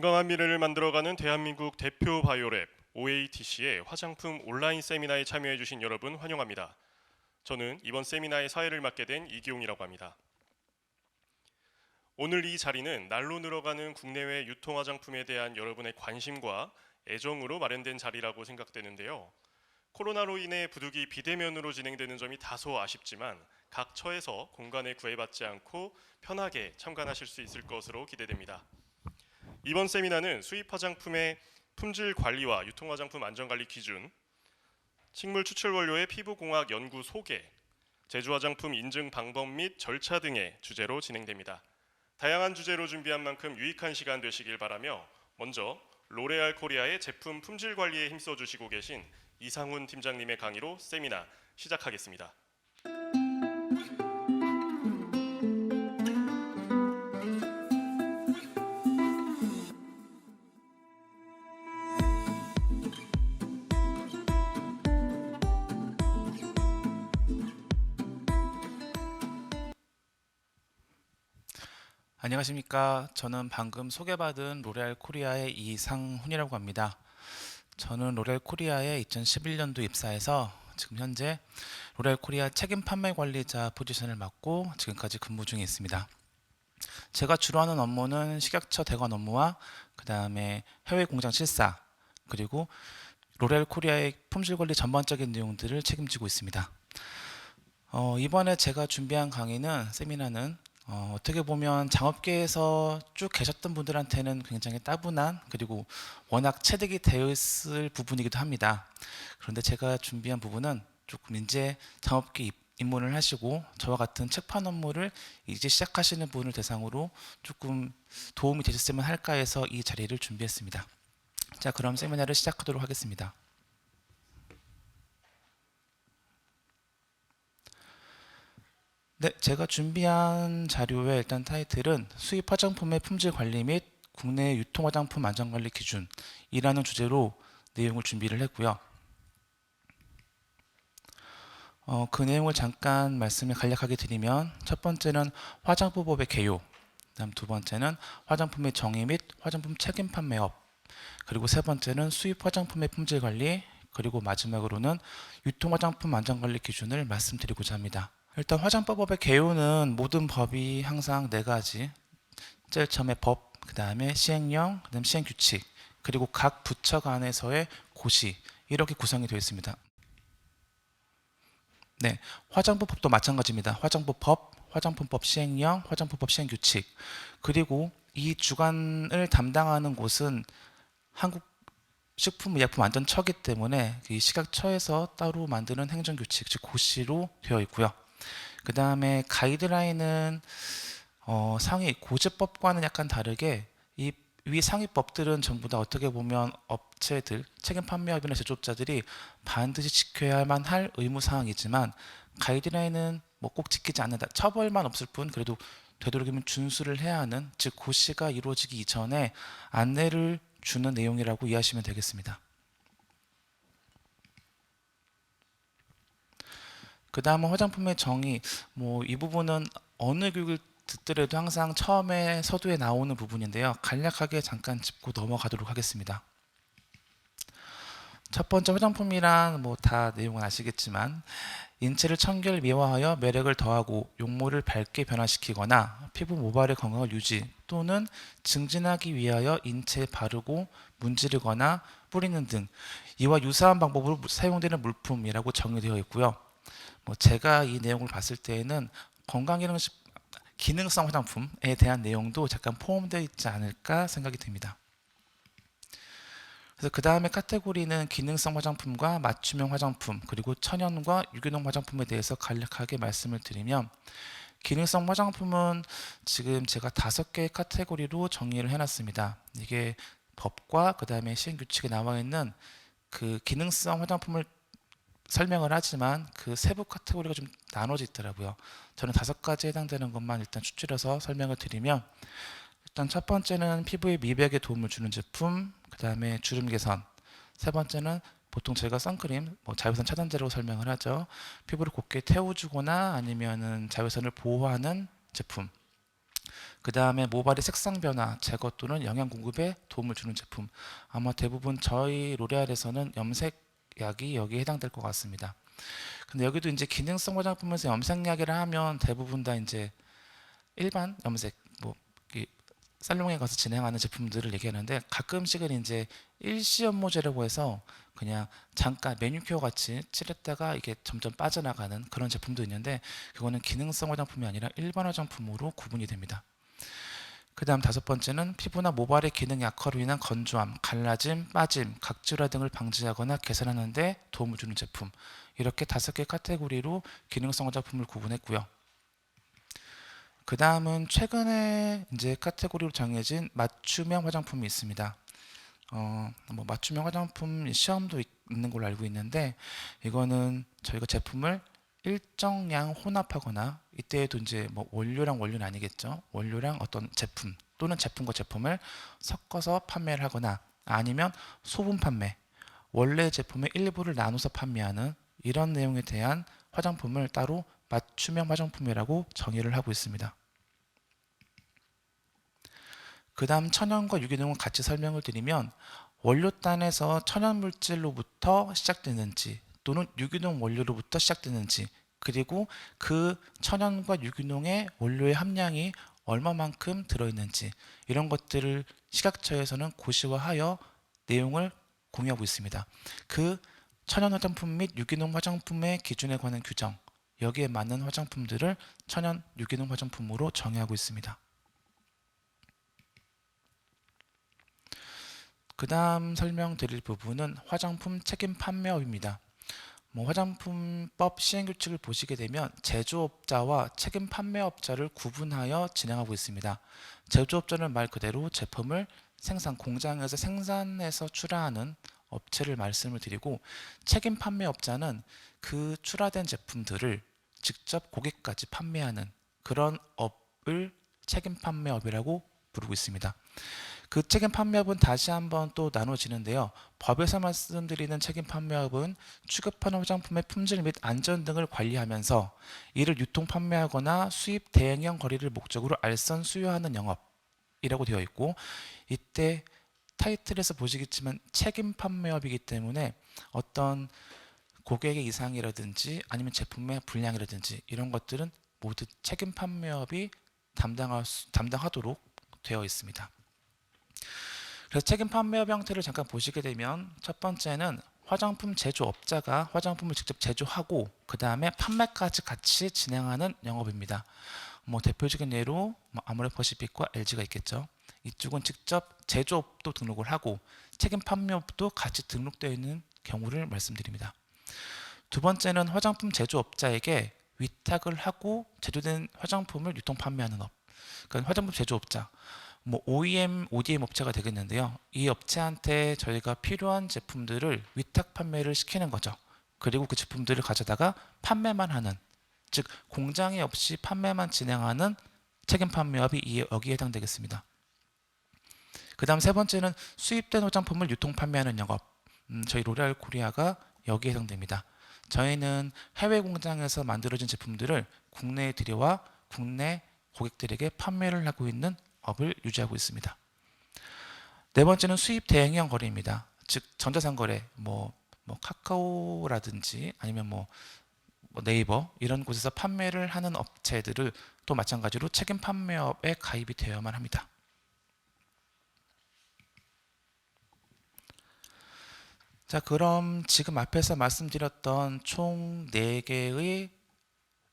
건강한 미래를 만들어가는 대한민국 대표 바이오랩 OATC의 화장품 온라인 세미나에 참여해주신 여러분 환영합니다. 저는 이번 세미나의 사회를 맡게 된 이기용이라고 합니다. 오늘 이 자리는 날로 늘어가는 국내외 유통 화장품에 대한 여러분의 관심과 애정으로 마련된 자리라고 생각되는데요. 코로나로 인해 부득이 비대면으로 진행되는 점이 다소 아쉽지만 각 처에서 공간에 구애받지 않고 편하게 참관하실 수 있을 것으로 기대됩니다. 이번 세미나는 수입 화장품의 품질 관리와 유통 화장품 안전관리 기준, 식물 추출 원료의 피부공학 연구 소개, 제조 화장품 인증 방법 및 절차 등의 주제로 진행됩니다. 다양한 주제로 준비한 만큼 유익한 시간 되시길 바라며 먼저 로레알 코리아의 제품 품질 관리에 힘써 주시고 계신 이상훈 팀장님의 강의로 세미나 시작하겠습니다. 안녕하십니까. 저는 방금 소개받은 로레알 코리아의 이상훈이라고 합니다. 저는 로레알 코리아에 2011년도 입사해서 지금 현재 로레알 코리아 책임 판매 관리자 포지션을 맡고 지금까지 근무 중에 있습니다. 제가 주로 하는 업무는 식약처 대관 업무와 그 다음에 해외 공장 실사, 그리고 로레알 코리아의 품질 관리 전반적인 내용들을 책임지고 있습니다. 이번에 제가 준비한 강의는 세미나는 어떻게 보면 장업계에서 쭉 계셨던 분들한테는 굉장히 따분한, 그리고 워낙 체득이 되어 있을 부분이기도 합니다. 그런데 제가 준비한 부분은 조금 이제 장업계 입문을 하시고 저와 같은 책판 업무를 이제 시작하시는 분을 대상으로 조금 도움이 되셨으면 할까 해서 이 자리를 준비했습니다. 자, 그럼 세미나를 시작하도록 하겠습니다. 네, 제가 준비한 자료의 일단 타이틀은 수입 화장품의 품질 관리 및 국내 유통 화장품 안전관리 기준이라는 주제로 내용을 준비를 했고요. 그 내용을 잠깐 말씀을 간략하게 드리면, 첫 번째는 화장품법의 개요, 다음 두 번째는 화장품의 정의 및 화장품 책임 판매업, 그리고 세 번째는 수입 화장품의 품질 관리, 그리고 마지막으로는 유통 화장품 안전관리 기준을 말씀드리고자 합니다. 일단 화장법의 개요는 모든 법이 항상 네 가지, 제일 처음에 법, 그 다음에 시행령, 그 다음 시행규칙, 그리고 각 부처 간에서의 고시, 이렇게 구성이 되어 있습니다. 네, 화장품법도 마찬가지입니다. 화장품법, 화장품법 시행령, 화장품법 시행규칙, 그리고 이 주관을 담당하는 곳은 한국식품의약품안전처이기 때문에 이 식약처에서 따로 만드는 행정규칙, 즉 고시로 되어 있고요. 그 다음에 가이드라인은 상위 고제법과는 약간 다르게 이 위 상위법들은 전부 다 어떻게 보면 업체들, 책임 판매업이나 제조업자들이 반드시 지켜야만 할 의무사항이지만, 가이드라인은 뭐 꼭 지키지 않는다, 처벌만 없을 뿐 그래도 되도록이면 준수를 해야 하는, 즉 고시가 이루어지기 이전에 안내를 주는 내용이라고 이해하시면 되겠습니다. 그 다음은 화장품의 정의, 이 부분은 어느 교육을 듣더라도 항상 처음에 서두에 나오는 부분인데요. 간략하게 잠깐 짚고 넘어가도록 하겠습니다. 첫 번째, 화장품이란 다 내용은 아시겠지만 인체를 청결 미화하여 매력을 더하고 용모를 밝게 변화시키거나 피부 모발의 건강을 유지 또는 증진하기 위하여 인체에 바르고 문지르거나 뿌리는 등 이와 유사한 방법으로 사용되는 물품이라고 정의되어 있고요. 제가 이 내용을 봤을 때에는 기능성 화장품에 대한 내용도 잠깐 포함되어 있지 않을까 생각이 듭니다. 그래서 그 다음에 카테고리는 기능성 화장품과 맞춤형 화장품, 그리고 천연과 유기농 화장품에 대해서 간략하게 말씀을 드리면, 기능성 화장품은 지금 제가 5개의 카테고리로 정의를 해놨습니다. 이게 법과 그 다음에 시행규칙에 나와 있는 그 기능성 화장품을 설명을 하지만 그 세부 카테고리가 좀 나눠져 있더라고요. 저는 5가지에 해당되는 것만 일단 추출해서 설명을 드리면, 일단 첫 번째는 피부의 미백에 도움을 주는 제품, 그 다음에 주름 개선, 세 번째는 보통 저희가 선크림, 자외선 차단제라고 설명을 하죠. 피부를 곱게 태워주거나 아니면은 자외선을 보호하는 제품. 그 다음에 모발의 색상 변화 제거 또는 영양 공급에 도움을 주는 제품. 아마 대부분 저희 로레알에서는 염색약이 여기에 해당될 것 같습니다. 근데 여기도 이제 기능성 화장품에서 염색약이라 하면 대부분 다 이제 일반 염색 뭐 살롱에 가서 진행하는 제품들을 얘기하는데, 가끔씩은 이제 일시 연모제라고 해서 그냥 잠깐 매니큐어 같이 칠했다가 이게 점점 빠져나가는 그런 제품도 있는데, 그거는 기능성 화장품이 아니라 일반 화장품으로 구분이 됩니다. 그 다음 다섯 번째는 피부나 모발의 기능 약화로 인한 건조함, 갈라짐, 빠짐, 각질화 등을 방지하거나 개선하는 데 도움을 주는 제품. 이렇게 다섯 개 카테고리로 기능성 화장품을 구분했고요. 그 다음은 최근에 이제 카테고리로 정해진 맞춤형 화장품이 있습니다. 뭐 맞춤형 화장품 시험도 있는 걸로 알고 있는데, 이거는 저희가 제품을 일정량 혼합하거나, 이때에도 이제 뭐 원료랑 원료는 아니겠죠. 원료랑 어떤 제품 또는 제품과 제품을 섞어서 판매를 하거나, 아니면 소분 판매, 원래 제품의 일부를 나눠서 판매하는 이런 내용에 대한 화장품을 따로 맞춤형 화장품이라고 정의를 하고 있습니다. 그 다음 천연과 유기농을 같이 설명을 드리면, 원료단에서 천연물질로부터 시작되는지 또는 유기농 원료로부터 시작되는지, 그리고 그 천연과 유기농의 원료의 함량이 얼마만큼 들어있는지, 이런 것들을 식약처에서는 고시화하여 내용을 공유하고 있습니다. 그 천연 화장품 및 유기농 화장품의 기준에 관한 규정, 여기에 맞는 화장품들을 천연 유기농 화장품으로 정의하고 있습니다. 그 다음 설명드릴 부분은 화장품 책임 판매업입니다. 화장품법 시행규칙을 보시게 되면 제조업자와 책임 판매업자를 구분하여 진행하고 있습니다. 제조업자는 말 그대로 제품을 공장에서 생산해서 출하하는 업체를 말씀을 드리고, 책임 판매업자는 그 출하된 제품들을 직접 고객까지 판매하는 그런 업을 책임 판매업이라고 부르고 있습니다. 그 책임 판매업은 다시 한번 또 나눠지는데요. 법에서 말씀드리는 책임 판매업은 취급하는 화장품의 품질 및 안전 등을 관리하면서 이를 유통 판매하거나 수입 대행형 거래를 목적으로 알선 수여하는 영업이라고 되어 있고, 이때 타이틀에서 보시겠지만 책임 판매업이기 때문에 어떤 고객의 이상이라든지 아니면 제품의 불량이라든지 이런 것들은 모두 책임 판매업이 담당하도록 되어 있습니다. 그래서 책임 판매업 형태를 잠깐 보시게 되면, 첫 번째는 화장품 제조업자가 화장품을 직접 제조하고 그 다음에 판매까지 같이 진행하는 영업입니다. 대표적인 예로 아모레퍼시픽과 LG가 있겠죠. 이쪽은 직접 제조업도 등록을 하고 책임 판매업도 같이 등록되어 있는 경우를 말씀드립니다. 두 번째는 화장품 제조업자에게 위탁을 하고 제조된 화장품을 유통 판매하는 업. 그러니까 화장품 제조업자, OEM, ODM 업체가 되겠는데요. 이 업체한테 저희가 필요한 제품들을 위탁 판매를 시키는 거죠. 그리고 그 제품들을 가져다가 판매만 하는, 즉 공장이 없이 판매만 진행하는 책임 판매업이 여기에 해당되겠습니다. 그 다음 세 번째는 수입된 화장품을 유통 판매하는 영업. 저희 로레알 코리아가 여기에 해당됩니다. 저희는 해외 공장에서 만들어진 제품들을 국내에 들여와 국내 고객들에게 판매를 하고 있는 업을 유지하고 있습니다. 네 번째는 수입 대행형 거래입니다. 즉 전자상거래, 카카오라든지 아니면 네이버 이런 곳에서 판매를 하는 업체들을 또 마찬가지로 책임 판매업에 가입이 되어야만 합니다. 자, 그럼 지금 앞에서 말씀드렸던 총 4개의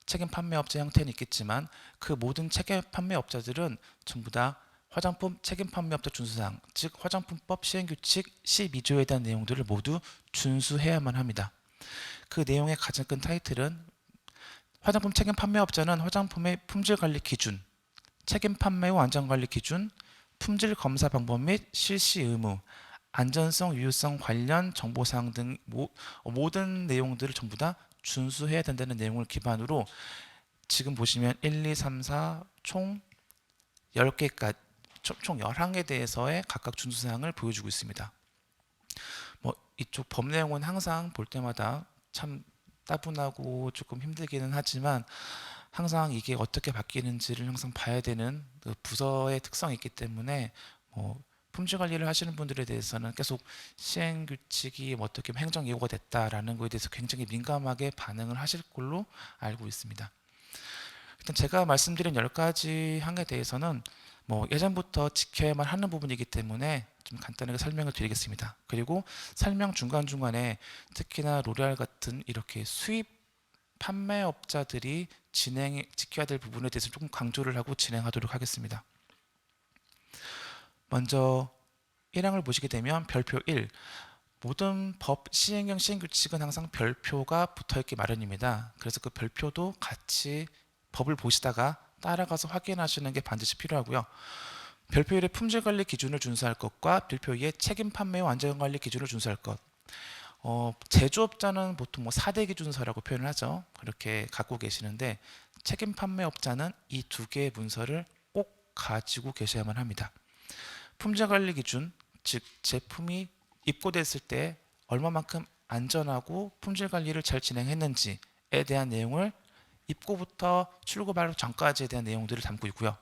책임 판매업자 형태는 있겠지만, 그 모든 책임 판매업자들은 전부 다 화장품 책임 판매업자 준수사항, 즉 화장품법 시행규칙 12조에 대한 내용들을 모두 준수해야만 합니다. 그 내용의 가장 큰 타이틀은, 화장품 책임 판매업자는 화장품의 품질관리 기준, 책임 판매 후 안전관리 기준, 품질 검사 방법 및 실시 의무, 안전성, 유효성 관련 정보사항 등 모든 내용들을 전부 다 준수해야 된다는 내용을 기반으로 지금 보시면 1, 2, 3, 4 총 10개까지 총 11개에 대해서의 각각 준수사항을 보여주고 있습니다. 이쪽 법 내용은 항상 볼 때마다 참 따분하고 조금 힘들기는 하지만, 항상 이게 어떻게 바뀌는지를 항상 봐야 되는 그 부서의 특성이 있기 때문에 품질 관리를 하시는 분들에 대해서는 계속 시행 규칙이 어떻게 행정 예고가 됐다라는 거에 대해서 굉장히 민감하게 반응을 하실 걸로 알고 있습니다. 일단 제가 말씀드린 10가지 항에 대해서는 예전부터 지켜야만 하는 부분이기 때문에 좀 간단하게 설명을 드리겠습니다. 그리고 설명 중간중간에 특히나 로레알 같은 이렇게 수입 판매업자들이 지켜야 될 부분에 대해서 조금 강조를 하고 진행하도록 하겠습니다. 먼저 1항을 보시게 되면 별표 1, 모든 법 시행령 시행규칙은 항상 별표가 붙어있기 마련입니다. 그래서 그 별표도 같이 법을 보시다가 따라가서 확인하시는 게 반드시 필요하고요. 별표 1의 품질관리 기준을 준수할 것과 별표 2의 책임 판매와 안전관리 기준을 준수할 것. 제조업자는 보통 4대 기준서라고 표현을 하죠. 그렇게 갖고 계시는데 책임 판매업자는 이 두 개의 문서를 꼭 가지고 계셔야만 합니다. 품질관리 기준, 즉 제품이 입고됐을 때 얼마만큼 안전하고 품질 관리를 잘 진행했는지에 대한 내용을 입고부터 출고 발효 전까지에 대한 내용들을 담고 있고요.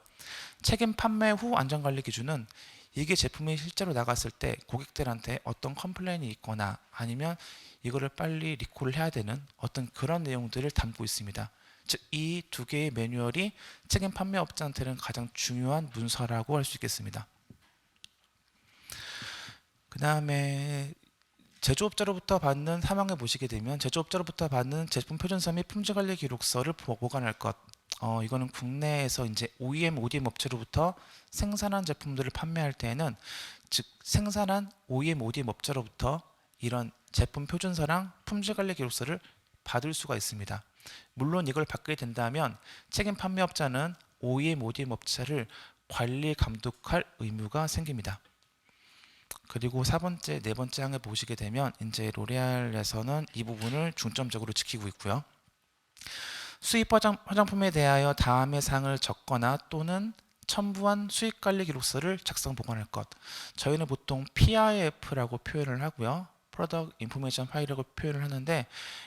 책임 판매 후 안전관리 기준은 이게 제품이 실제로 나갔을 때 고객들한테 어떤 컴플레인이 있거나 아니면 이거를 빨리 리콜을 해야 되는 어떤 그런 내용들을 담고 있습니다. 즉 이 두 개의 매뉴얼이 책임 판매업자한테는 가장 중요한 문서라고 할 수 있겠습니다. 그 다음에 제조업자로부터 받는 사망에 보시게 되면 제조업자로부터 받는 제품 표준서 및 품질관리 기록서를 보관할 것. 이거는 국내에서 이제 OEM, ODM 업체로부터 생산한 제품들을 판매할 때에는 즉 생산한 OEM, ODM 업체로부터 이런 제품 표준서랑 품질관리 기록서를 받을 수가 있습니다. 물론 이걸 받게 된다면 책임 판매업자는 OEM, ODM 업체를 관리 감독할 의무가 생깁니다. 그리고 네 번째 항에 보시게 되면 이제 로레알에서는 이 부분을 중점적으로 지키고 있고요. 수입 화장품에 대하여 다음의 사항을 적거나 또는 첨부한 수익관리 기록서를 작성 보관할 것. 저희는 보통 PIF라고 표현을 하고요. Product Information File이라고 표현을 하는데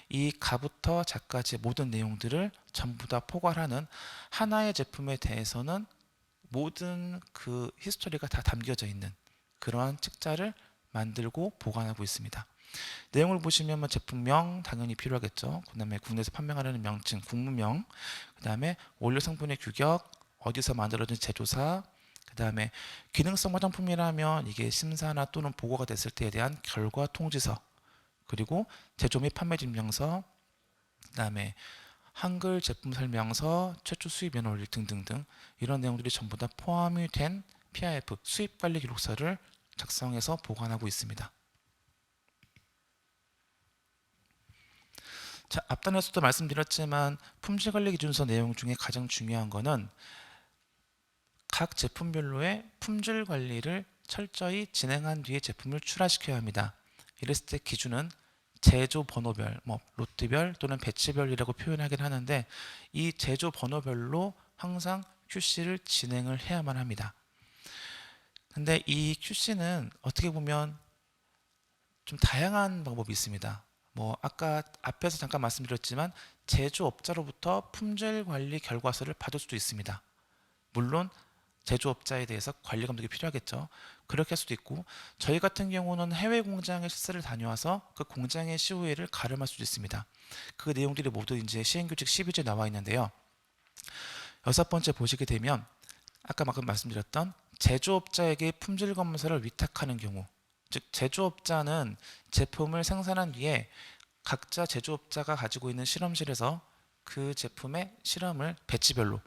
이 가부터 자까지 모든 내용들을 전부 다 포괄하는 하나의 제품에 대해서는 모든 그 히스토리가 다 담겨져 있는 그러한 책자를 만들고 보관하고 있습니다. 내용을 보시면 제품명 당연히 필요하겠죠. 그 다음에 국내에서 판매하려는 명칭, 국무명, 그 다음에 원료 성분의 규격, 어디서 만들어진 제조사, 그 다음에 기능성 화장품이라면 이게 심사나 또는 보고가 됐을 때에 대한 결과 통지서, 그리고 제조 및 판매 증명서, 그 다음에 한글 제품 설명서, 최초 수입 연원리 등등등 이런 내용들이 전부 다 포함이 된 PIF 수입 관리 기록서를 작성해서 보관하고 있습니다. 자, 앞단에서도 말씀드렸지만 품질관리 기준서 내용 중에 가장 중요한 거는 각 제품별로의 품질 관리를 철저히 진행한 뒤에 제품을 출하시켜야 합니다. 이랬을 때 기준은 제조 번호별, 로트별 또는 배치별이라고 표현하긴 하는데 이 제조 번호별로 항상 QC를 진행을 해야만 합니다. 근데 이 QC는 어떻게 보면 좀 다양한 방법이 있습니다. 아까 앞에서 잠깐 말씀드렸지만 제조업자로부터 품질 관리 결과서를 받을 수도 있습니다. 물론 제조업자에 대해서 관리 감독이 필요하겠죠. 그렇게 할 수도 있고 저희 같은 경우는 해외 공장에 실사를 다녀와서 그 공장의 COA를 가름할 수도 있습니다. 그 내용들이 모두 이제 시행규칙 12조에 나와 있는데요. 6번째 보시게 되면 아까 말씀드렸던 제조업자에게 품질 검사를 위탁하는 경우, 즉 제조업자는 제품을 생산한 뒤에 각자 제조업자가 가지고 있는 실험실에서 그 제품의 실험을 배치별로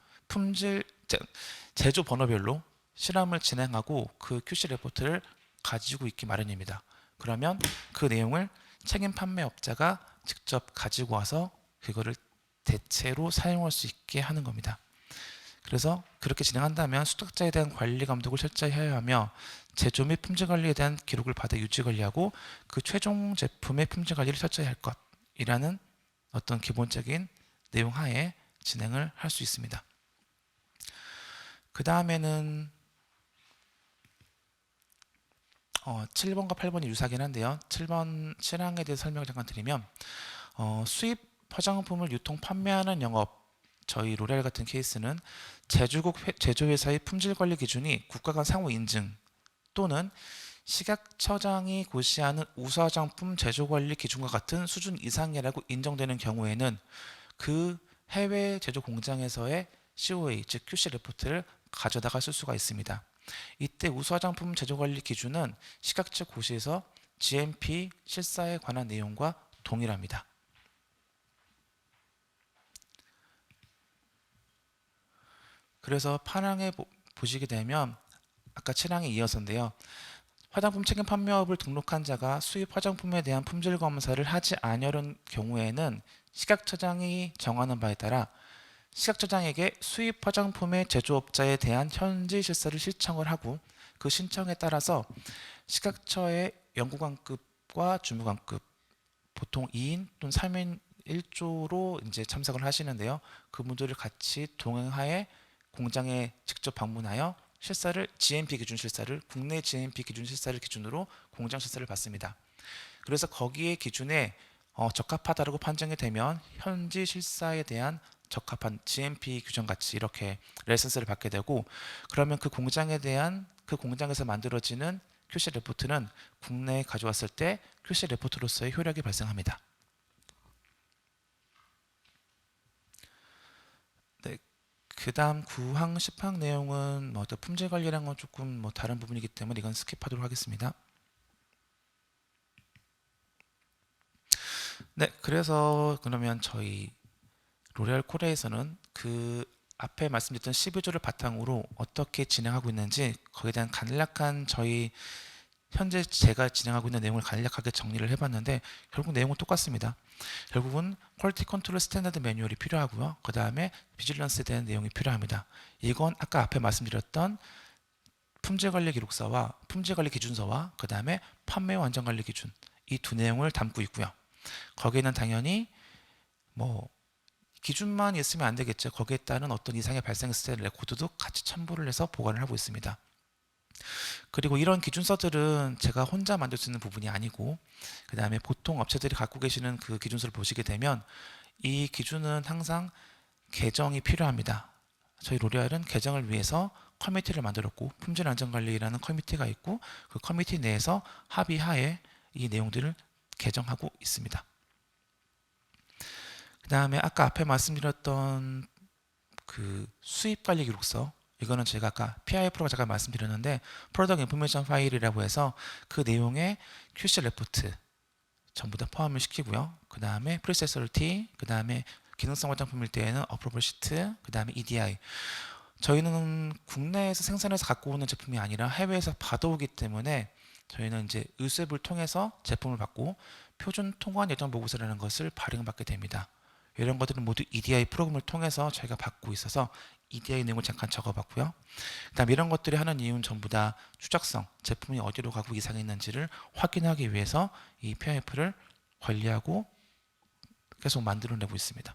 제조 번호별로 실험을 진행하고 그 QC 레포트를 가지고 있기 마련입니다. 그러면 그 내용을 책임 판매업자가 직접 가지고 와서 그거를 대체로 사용할 수 있게 하는 겁니다. 그래서 그렇게 진행한다면 수탁자에 대한 관리 감독을 철저히 해야 하며 제조 및 품질 관리에 대한 기록을 받아 유지 관리하고 그 최종 제품의 품질 관리를 철저히 할 것이라는 어떤 기본적인 내용 하에 진행을 할 수 있습니다. 그 다음에는 7번과 8번이 유사하긴 한데요. 7항에 대해서 설명을 잠깐 드리면 수입 화장품을 유통 판매하는 영업, 저희 로레알 같은 케이스는 제조국 제조회사의 품질 관리 기준이 국가 간 상호 인증 또는 식약처장이 고시하는 우수 화장품 제조 관리 기준과 같은 수준 이상이라고 인정되는 경우에는 그 해외 제조 공장에서의 COA 즉 QC 레포트를 가져다가 쓸 수가 있습니다. 이때 우수 화장품 제조 관리 기준은 식약처 고시에서 GMP 실사에 관한 내용과 동일합니다. 그래서 8항에 보시게 되면 아까 7항에 이어서인데요. 화장품 책임 판매업을 등록한 자가 수입 화장품에 대한 품질 검사를 하지 않으려는 경우에는 식약처장이 정하는 바에 따라 식약처장에게 수입 화장품의 제조업자에 대한 현지 실사를 신청을 하고 그 신청에 따라서 식약처의 연구관급과 주무관급 보통 2인 또는 3인 1조로 이제 참석을 하시는데요. 그분들을 같이 동행하에 공장에 직접 방문하여 실사를 GMP 기준 실사를 국내 GMP 기준 실사를 기준으로 공장 실사를 받습니다. 그래서 거기에 기준에 적합하다고 판정이 되면 현지 실사에 대한 적합한 GMP 규정 같이 이렇게 라이선스를 받게 되고 그러면 그 공장에 대한 그 공장에서 만들어지는 QC 레포트는 국내에 가져왔을 때 QC 레포트로서의 효력이 발생합니다. 네, 그다음 9항, 10항 내용은 뭐 품질 관리랑은 조금 뭐 다른 부분이기 때문에 이건 스킵하도록 하겠습니다. 네, 그래서 그러면 저희 로레알 코리아에서는 그 앞에 말씀드렸던 12조를 바탕으로 어떻게 진행하고 있는지 거기에 대한 간략한 저희 현재 제가 진행하고 있는 내용을 간략하게 정리를 해봤는데 결국 내용은 똑같습니다. 결국은 퀄리티 컨트롤 스탠다드 매뉴얼이 필요하고요. 그 다음에 비질런스에 대한 내용이 필요합니다. 이건 아까 앞에 말씀드렸던 품질관리 기록서와 품질관리 기준서와 그 다음에 판매 완전관리 기준 이 두 내용을 담고 있고요. 거기에는 당연히 뭐 기준만 있으면 안 되겠죠. 거기에 따른 어떤 이상이 발생했을 때 레코드도 같이 첨부를 해서 보관을 하고 있습니다. 그리고 이런 기준서들은 제가 혼자 만들 수 있는 부분이 아니고 그 다음에 보통 업체들이 갖고 계시는 그 기준서를 보시게 되면 이 기준은 항상 개정이 필요합니다. 저희 로레알은 개정을 위해서 커미티를 만들었고 품질안전관리라는 커미티가 있고 그 커미티 내에서 합의하에 이 내용들을 개정하고 있습니다. 그 다음에 아까 앞에 말씀드렸던 그 수입관리 기록서 이거는 제가 아까 PI 프로가 잠깐 말씀드렸는데 프로덕트 인포메이션 파일이라고 해서 그 내용에 QC 레포트 전부 다 포함을 시키고요. 그 다음에 프로세서리티, 그 다음에 기능성 화장품일 때에는 어프로벌 시트, 그 다음에 EDI. 저희는 국내에서 생산해서 갖고 오는 제품이 아니라 해외에서 받아오기 때문에 저희는 이제 의수앱을 통해서 제품을 받고 표준 통관 예정 보고서라는 것을 발행받게 됩니다. 이런 것들은 모두 EDI 프로그램을 통해서 저희가 받고 있어서 EDI 내용을 잠깐 적어봤고요. 그다음 이런 것들이 하는 이유는 전부 다 추적성, 제품이 어디로 가고 이상했는지를 확인하기 위해서 이 PIF를 관리하고 계속 만들어내고 있습니다.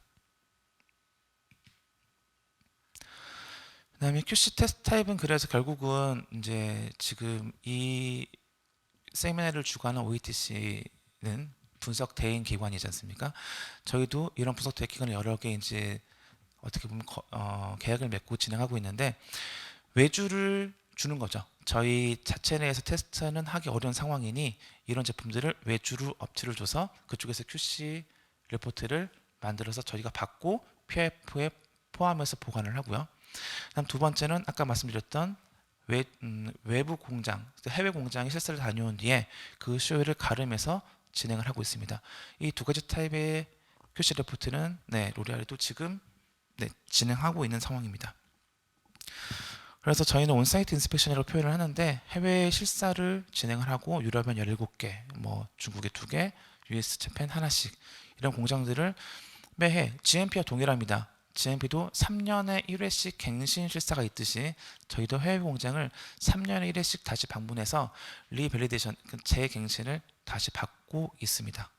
그다음에 QC 테스트 타입은 그래서 결국은 이제 지금 이 세미나를 주관한 OETC는 분석 대행 기관이지 않습니까? 저희도 이런 분석 대행 기관을 여러 개 이제 어떻게 보면 계약을 맺고 진행하고 있는데 외주를 주는 거죠. 저희 자체 내에서 테스트는 하기 어려운 상황이니 이런 제품들을 외주로 업체를 줘서 그쪽에서 QC 레포트를 만들어서 저희가 받고 PF에 포함해서 보관을 하고요. 다음 두 번째는 아까 말씀드렸던 외부 공장, 해외 공장에 실사를 다녀온 뒤에 그 쇼를 가름해서 진행을 하고 있습니다. 이 두 가지 타입의 QC 레포트는 로레알도 지금 진행하고 있는 상황입니다. 그래서 저희는 온사이트 인스펙션이라고 표현을 하는데 해외 실사를 진행을 하고 유럽엔 17개, 뭐 중국에 2개, US, 재팬 하나씩 이런 공장들을 매해 GMP와 동일합니다. GMP도 3년에 1회씩 갱신 실사가 있듯이 저희도 해외 공장을 3년에 1회씩 다시 방문해서 리밸리데이션, 재갱신을 다시 받고 있습니다.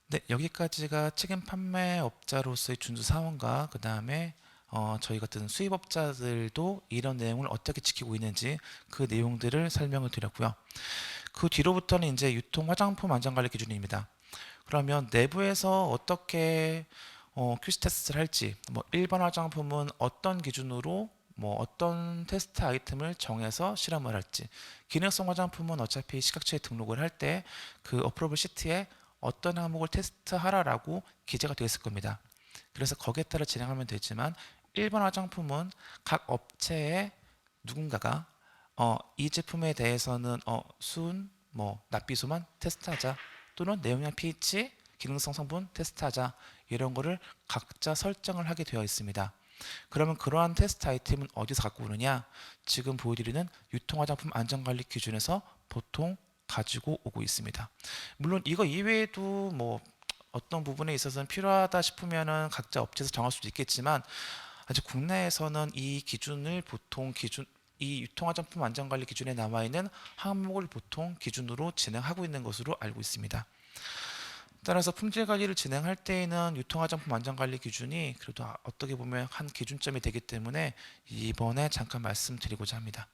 네, 여기까지가 책임 판매업자로서의 준수 사원과 그 다음에 저희 같은 수입업자들도 이런 내용을 어떻게 지키고 있는지 그 내용들을 설명을 드렸고요. 그 뒤로부터는 이제 유통 화장품 안전관리 기준입니다. 그러면 내부에서 어떻게 QC 테스트를 할지, 뭐 일반 화장품은 어떤 기준으로 뭐 어떤 테스트 아이템을 정해서 실험을 할지, 기능성 화장품은 어차피 식약처에 등록을 할 때 그 어프로벌 시트에 어떤 항목을 테스트하라라고 기재가 되어 있을 겁니다. 그래서 거기에 따라 진행하면 되지만 일반 화장품은 각 업체의 누군가가 이 제품에 대해서는 순, 뭐 납비소만 테스트하자, 또는 내용량 pH, 기능성 성분 테스트하자, 이런 거를 각자 설정을 하게 되어 있습니다. 그러면 그러한 테스트 아이템은 어디서 갖고 오느냐? 지금 보여드리는 유통화장품 안전관리 기준에서 보통 가지고 오고 있습니다. 물론 이거 이외에도 뭐 어떤 부분에 있어서는 필요하다 싶으면은 각자 업체에서 정할 수도 있겠지만, 아직 국내에서는 이 기준을 보통 이 유통화장품 안전관리 기준에 나와 있는 항목을 보통 기준으로 진행하고 있는 것으로 알고 있습니다. 따라서 품질 관리를 진행할 때에는 유통화장품 안전관리 기준이 그래도 어떻게 보면 한 기준점이 되기 때문에 이번에 잠깐 말씀드리고자 합니다.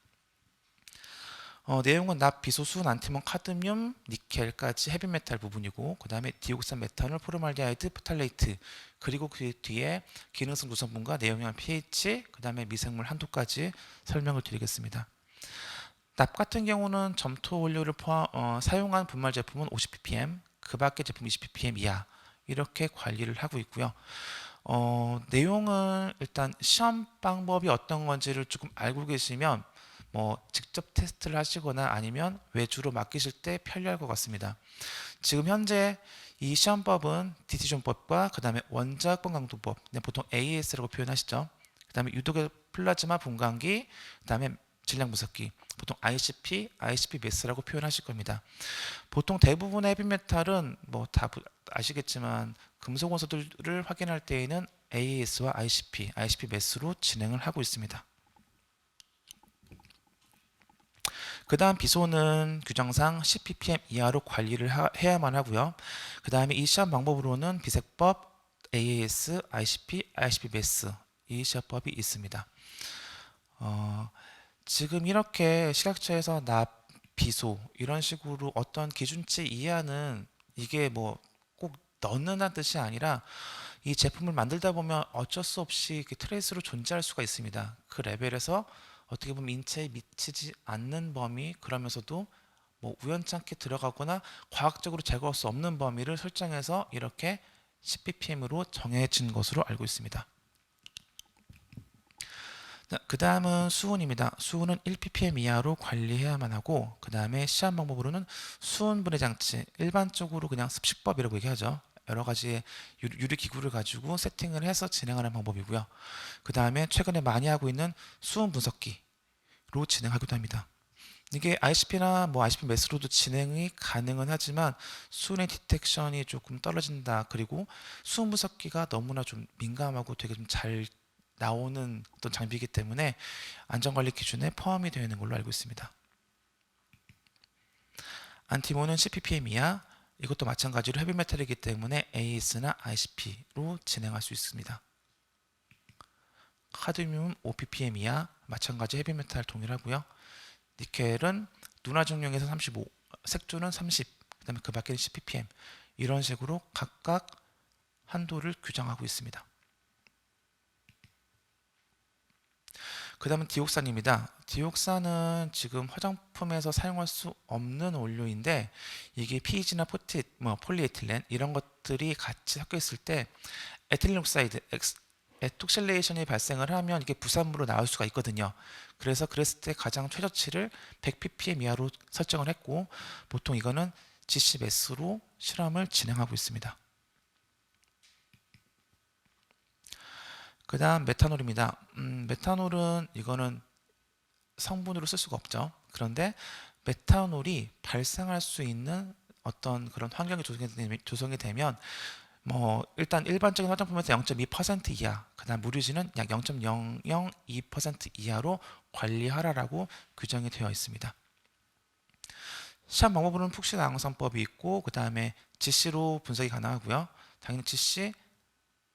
내용은 납, 비소, 수은, 안티몬, 카드뮴, 니켈까지 헤비메탈 부분이고, 그 다음에 디옥산, 메탄올, 포르말데하이드, 프탈레이트, 그리고 그 뒤에 기능성 구성분과 내용량 pH, 그 다음에 미생물 한도까지 설명을 드리겠습니다. 납 같은 경우는 점토 원료를 사용한 분말 제품은 50ppm, 그 밖의 제품 20ppm 이하, 이렇게 관리를 하고 있고요. 내용은 일단 시험 방법이 어떤 건지를 조금 알고 계시면 뭐 직접 테스트를 하시거나 아니면 외주로 맡기실 때 편리할 것 같습니다. 지금 현재 이 시험법은 디티존법과 그 다음에 원자학번 강도법, 보통 AS라고 표현하시죠. 그 다음에 유독의 플라즈마 분광기, 그 다음에 질량 분석기, 보통 ICP, ICP 매스라고 표현하실 겁니다. 보통 대부분의 헤비메탈은 뭐 다 아시겠지만 금속 원소들을 확인할 때에는 AS와 ICP, ICP 매스로 진행을 하고 있습니다. 그 다음 비소는 규정상 10ppm 이하로 관리를 해야만 하고요. 그 다음에 이 시험 방법으로는 비색법, AAS, ICP, ICP 매스, 이 시험법이 있습니다. 지금 이렇게 식약처에서 납, 비소 이런 식으로 어떤 기준치 이하는 이게 뭐 꼭 넣는다는 뜻이 아니라 이 제품을 만들다 보면 어쩔 수 없이 트레이스로 존재할 수가 있습니다. 그 레벨에서 어떻게 보면 인체에 미치지 않는 범위, 그러면서도 뭐 우연찮게 들어가거나 과학적으로 제거할 수 없는 범위를 설정해서 이렇게 10ppm으로 정해진 것으로 알고 있습니다. 그 다음은 수은입니다. 수은은 1ppm 이하로 관리해야만 하고, 그 다음에 시험 방법으로는 수은 분해 장치, 일반적으로 그냥 습식법이라고 얘기하죠. 여러 가지의 유리 기구를 가지고 세팅을 해서 진행하는 방법이고요. 그 다음에 최근에 많이 하고 있는 수은 분석기로 진행하기도 합니다. 이게 ICP나 뭐 ICP 매스로도 진행이 가능은 하지만 수은의 디텍션이 조금 떨어진다. 그리고 수은 분석기가 너무나 좀 민감하고 되게 좀 잘 나오는 어떤 장비이기 때문에 안전관리 기준에 포함이 되어 있는 걸로 알고 있습니다. 안티몬은 10ppm 이하, 이것도 마찬가지로 헤비메탈이기 때문에 AS나 ICP로 진행할 수 있습니다. 카드뮴은 5ppm 이하, 마찬가지 헤비메탈 동일하고요. 니켈은 눈화중용에서 35, 색조는 30, 그 다음에 그 밖에는 10ppm, 이런 식으로 각각 한도를 규정하고 있습니다. 그 다음은 디옥산입니다. 디옥산은 지금 화장품에서 사용할 수 없는 원료인데, 이게 PEG나 폴리에틸렌 이런 것들이 같이 섞여 있을 때 에틸렌 옥사이드, 에톡실레이션이 발생을 하면 이게 부산물로 나올 수가 있거든요. 그래서 그랬을 때 가장 최저치를 100ppm 이하로 설정을 했고, 보통 이거는 GCMS로 실험을 진행하고 있습니다. 그 다음 메탄올입니다. 메탄올은 이거는 성분으로 쓸 수가 없죠. 그런데 메탄올이 발생할 수 있는 어떤 그런 환경이 조성이 되면 뭐 일단 일반적인 화장품에서 0.2% 이하, 그다음 무류지는 약 0.002% 이하로 관리하라라고 규정이 되어 있습니다. 시험 방법으로는 푹신 항성법이 있고, 그 다음에 GC로 분석이 가능하고요. 당연히 GC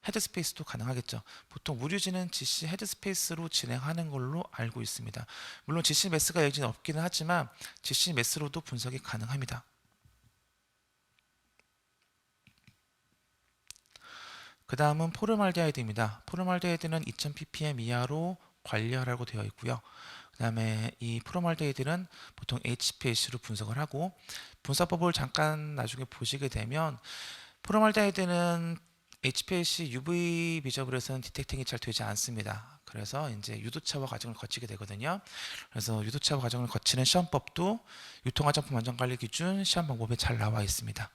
헤드스페이스도 가능하겠죠. 보통 무류지는 GC 헤드스페이스로 진행하는 걸로 알고 있습니다. 물론 GC 매스가 여기는 없기는 하지만 GC 매스로도 분석이 가능합니다. 그 다음은 포름알데하이드입니다. 포름알데하이드는 2000ppm 이하로 관리하라고 되어 있고요. 그 다음에 이 포름알데하이드는 보통 HPLC로 분석을 하고, 분사법을 잠깐 나중에 보시게 되면 포름알데하이드는 HPLC UV 비저블에서는 디텍팅이 잘 되지 않습니다. 그래서 이제 유도차와 과정을 거치게 되거든요. 그래서 유도차와 과정을 거치는 시험법도 유통화장품 안전관리 기준 시험 방법에 잘 나와 있습니다.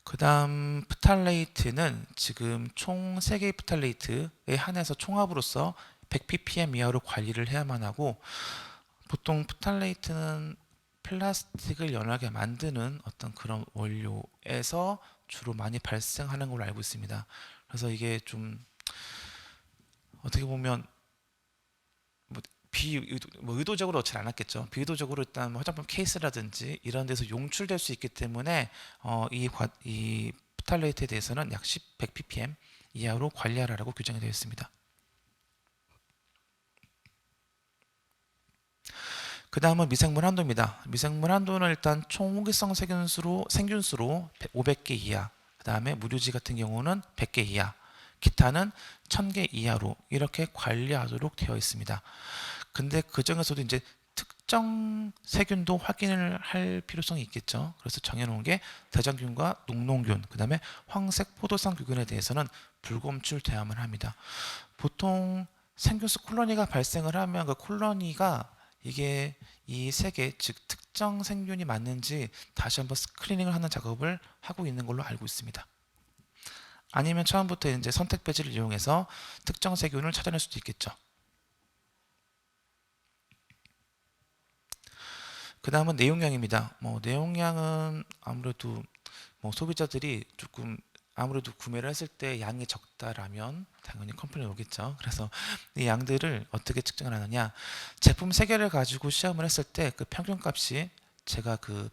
그 다음 프탈레이트는 지금 총 3개의 프탈레이트에 한해서 총합으로서 100ppm 이하로 관리를 해야만 하고, 보통 프탈레이트는 플라스틱을 연하게 만드는 어떤 그런 원료에서 주로 많이 발생하는 걸로 알고 있습니다. 그래서 이게 좀 어떻게 보면 의도적으로 넣지 않았겠죠. 비의도적으로 일단 화장품 케이스라든지 이런 데서 용출될 수 있기 때문에 이 프탈레이트에 대해서는 약 100ppm 이하로 관리하라고 규정이 되어 있습니다. 그 다음은 미생물 한도입니다. 미생물 한도는 일단 총 호기성 생균수로 500개 이하, 그 다음에 무료지 같은 경우는 100개 이하, 기타는 1000개 이하로 이렇게 관리하도록 되어 있습니다. 근데 그 중에서도 이제 특정 세균도 확인을 할 필요성이 있겠죠. 그래서 정해놓은 게 대장균과 녹농균, 그 다음에 황색 포도상 규균에 대해서는 불검출대함을 합니다. 보통 생균수 콜로니가 발생을 하면 그 콜로니가 이게 이 세 개, 즉 특정 생균이 맞는지 다시 한번 스크리닝을 하는 작업을 하고 있는 걸로 알고 있습니다. 아니면 처음부터 이제 선택 배지를 이용해서 특정 세균을 찾아낼 수도 있겠죠. 그 다음은 내용량입니다. 내용량은 아무래도 소비자들이 조금 아무래도 구매를 했을 때 양이 적다라면 당연히 컴플레인이 오겠죠. 그래서 이 양들을 어떻게 측정을 하느냐, 제품 3개를 가지고 시험을 했을 때 그 평균값이 제가 그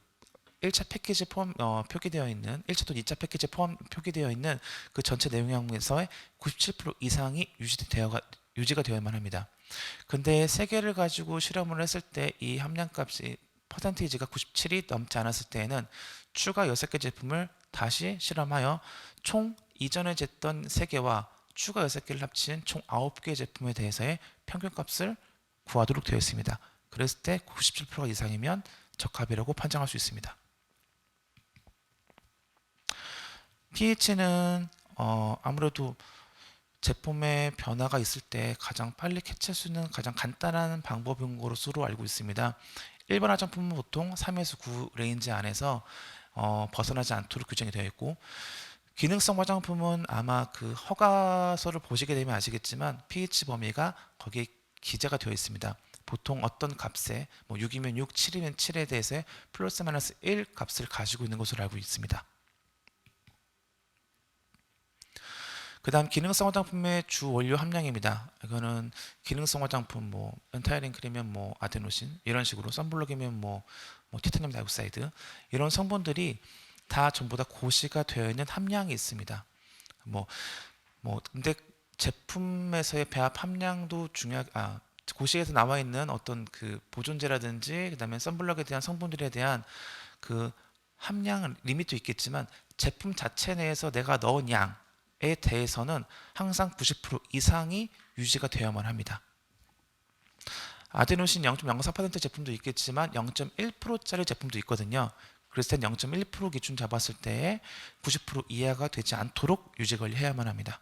1차 패키지 포함 표기되어 있는 1차 또는 2차 패키지 포함 표기되어 있는 그 전체 내용량에서의 97% 이상이 유지가 되어야만 합니다. 근데 3개를 가지고 실험을 했을 때 이 함량값이 퍼센테이지가 97이 넘지 않았을 때에는 추가 6개 제품을 다시 실험하여 총 이전에 쟀던 3개와 추가 6개를 합친 총 9개 제품에 대해서의 평균값을 구하도록 되어 있습니다. 그랬을 때 97% 이상이면 적합이라고 판정할 수 있습니다. pH는 아무래도 제품의 변화가 있을 때 가장 빨리 캐치할 수 있는 가장 간단한 방법인 것으로 알고 있습니다. 일반 화장품은 보통 3에서 9 레인지 안에서 벗어나지 않도록 규정이 되어 있고, 기능성 화장품은 아마 그 허가서를 보시게 되면 아시겠지만 pH 범위가 거기에 기재가 되어 있습니다. 보통 어떤 값에 6이면 6, 7이면 7에 대해서 플러스 마이너스 1 값을 가지고 있는 것으로 알고 있습니다. 그 다음 기능성 화장품의 주 원료 함량입니다. 이거는 기능성 화장품 엔타이린 크림이면 아데노신 이런 식으로, 선블록이면 티타늄 다이옥사이드 이런 성분들이 다 전부 다 고시가 되어 있는 함량이 있습니다. 근데 제품에서의 배합 함량도 고시에서 나와 있는 어떤 그 보존제라든지 그다음에 선블록에 대한 성분들에 대한 그 함량 리미트도 있겠지만 제품 자체 내에서 내가 넣은 양에 대해서는 항상 90% 이상이 유지가 되어야만 합니다. 아데노신 0.04% 제품도 있겠지만 0.1%짜리 제품도 있거든요. 그랬을 땐 0.1% 기준 잡았을 때 90% 이하가 되지 않도록 유지 관리해야만 합니다.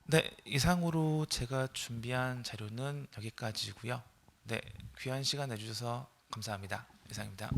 네, 이상으로 제가 준비한 자료는 여기까지고요. 네, 귀한 시간 내주셔서 감사합니다. 이상입니다.